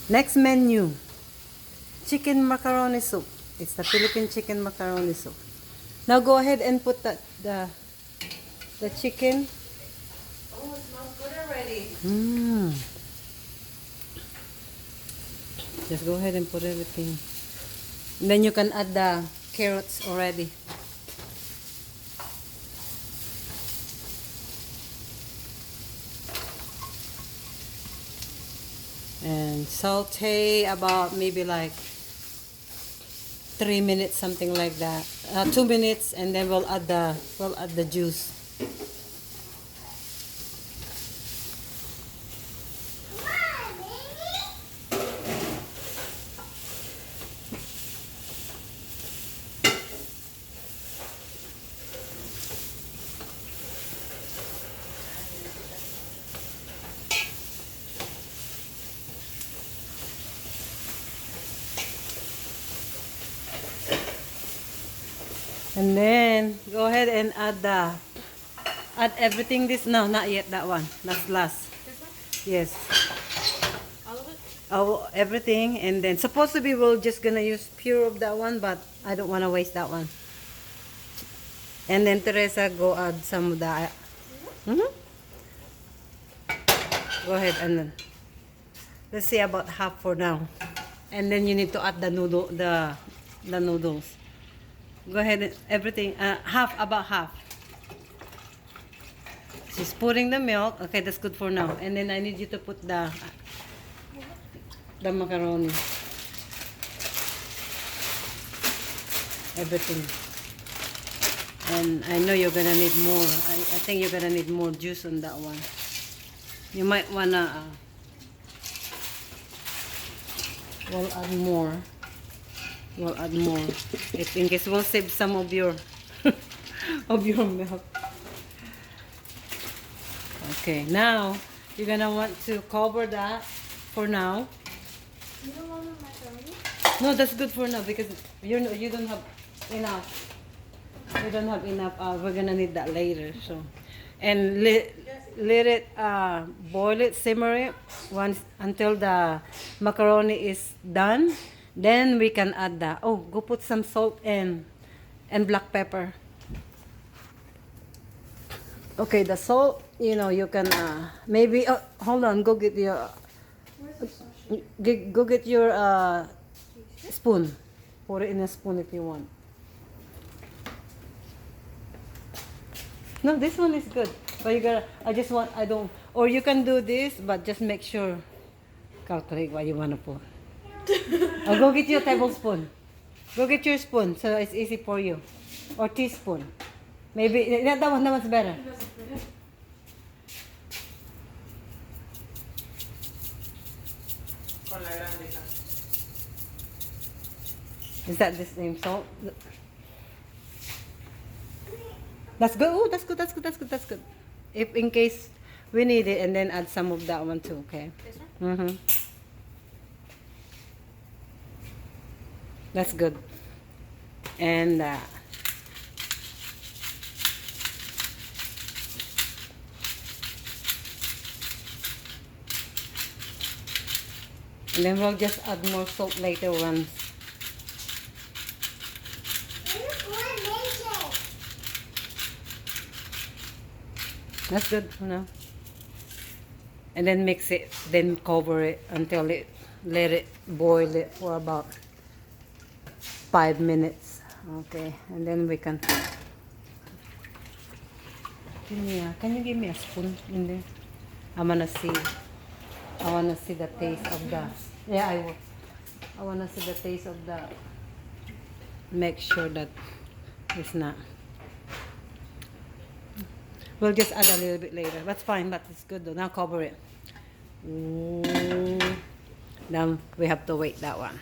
Next menu, chicken macaroni soup. It's the Philippine chicken macaroni soup. Now go ahead and put the chicken. Oh, it smells good already. Just go ahead and put everything. And then you can add the carrots already. And saute about maybe like 3 minutes, something like that. 2 minutes, and then we'll add the juice. And then go ahead and add everything. This no, not yet. That one. That's last. This one? Yes. All of it? Oh, everything, and then supposed to be we're just gonna use pure of that one, but I don't want to waste that one. And then Teresa, go add some of the. Go ahead and then let's see about half for now, and then you need to add the noodles. Go ahead and everything half, about half. She's putting the milk. Okay, that's good for now. And then I need you to put the macaroni. Everything. And I know you're gonna need more. I think you're gonna need more juice on that one. You might wanna we'll add more. We'll add more. If in case we'll save some of your of your milk. Okay, now you're gonna want to cover that for now. You don't want the macaroni? No, that's good for now because you don't have enough. You don't have enough. We're gonna need that later. So, and let it boil it, simmer it once until the macaroni is done. Then we can add the go put some salt and black pepper. Okay, the salt, you can maybe hold on, go get your go get your spoon. Put it in a spoon if you want. No, this one is good. But I don't, or you can do this, but just make sure, calculate what you want to put. Or go get your tablespoon. Go get your spoon so it's easy for you. Or teaspoon. Maybe, that one's better. Is that the same salt? That's good. Oh, that's good. If in case we need it, and then add some of that one too, okay? This one? That's good. And then we'll just add more salt later on. That's good for now. And then mix it, then cover it until let it boil it for about 5 minutes. Okay, and then we can. Can you give me a spoon in there? I wanna see the taste of the. Yeah, I will. I wanna see the taste of the. Make sure that it's not. We'll just add a little bit later. That's fine, but it's good though. Now cover it. Now we have to wait that one.